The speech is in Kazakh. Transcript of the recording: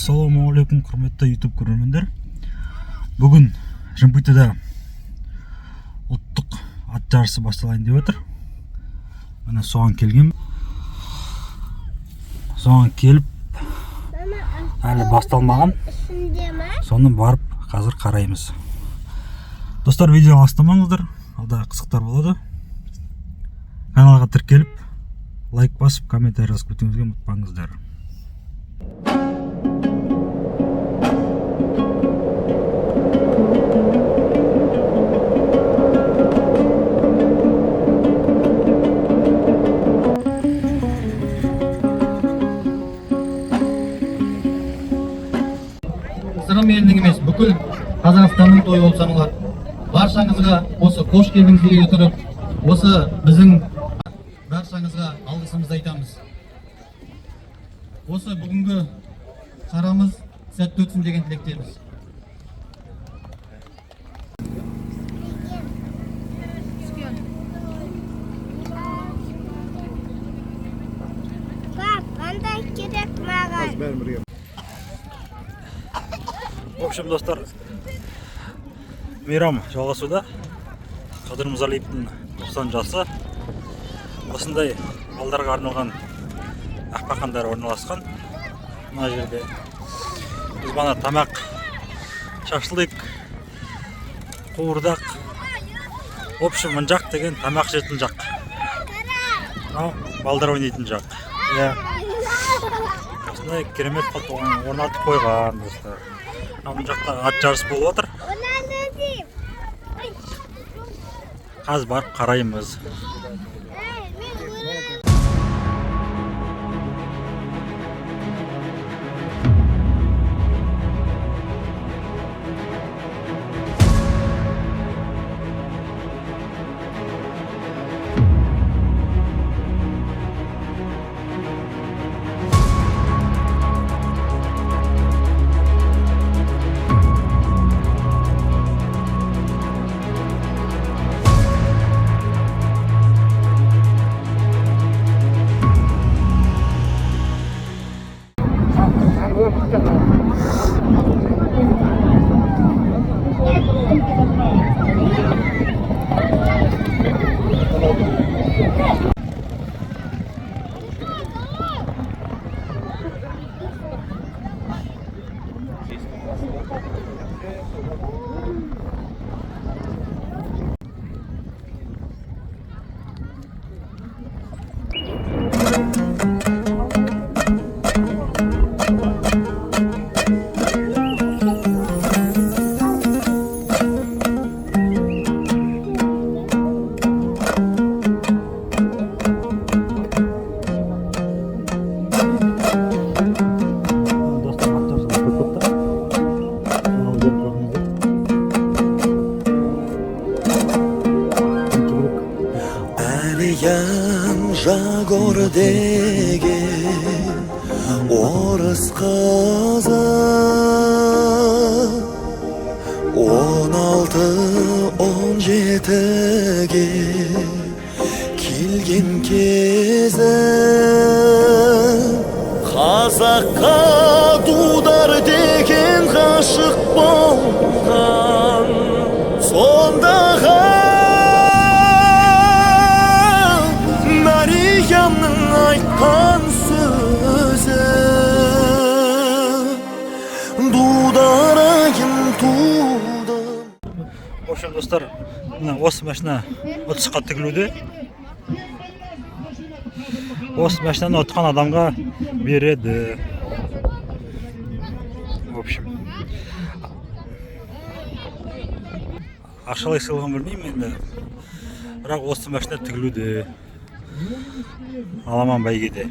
Ассалаумағалейкум, құрметті YouTube көрермендер. Бүгін Жымпитыда ұлттық ат жарысы басталайын деп отыр. Міне соған келгем. Соған келіп, әлі басталмаған. Соны барып қазір қараймыз. Достар, видео астамаңыздар, алда қызықтар болады. Каналға тіркеліп, лайк басып, комментарий жазып өтуіңізге ұмытпаңыздар. Сырым елдің емес, бүкіл Қазақстанның тойы болып саналады. Баршаңызға осы қош келдіңіз дей отырып, осы біздің баршаңызға алғысымызды айтамыз. Осы бүгінгі шарамыз сәтті өтсін деген тілектеміз. Қандай керек маған? В общем, достар, мейрам жалғасуда. Қадыр Мырзалиевтің 90 жасы. Осындай балдарға арналған ақпақандар орналасқан. Мына жерде біз бана тамақ, шашлык, қуырдақ. В общем, мына жақ деген тамақ жейтін жақ. Балдар ойнайтын жақ. Осындай керемет қылып орнатып қойған, достар. Мына жақта ат жарыс болып отыр. Қазір барып қараймыз. Жагордегі орыс қызы 16-17-ге келген кезі қазаққа дудар деген ғашық болған сондағы Мариямның айтқан сөзі дударайым туды. В общем, достар, осы машина отысқа тігілуде. Осы машинаны отқан адамға береді. В общем, ақшалай сыйлығын білмеймін енді, бірақ осы машина тігілуде. Аламан бәйгеде.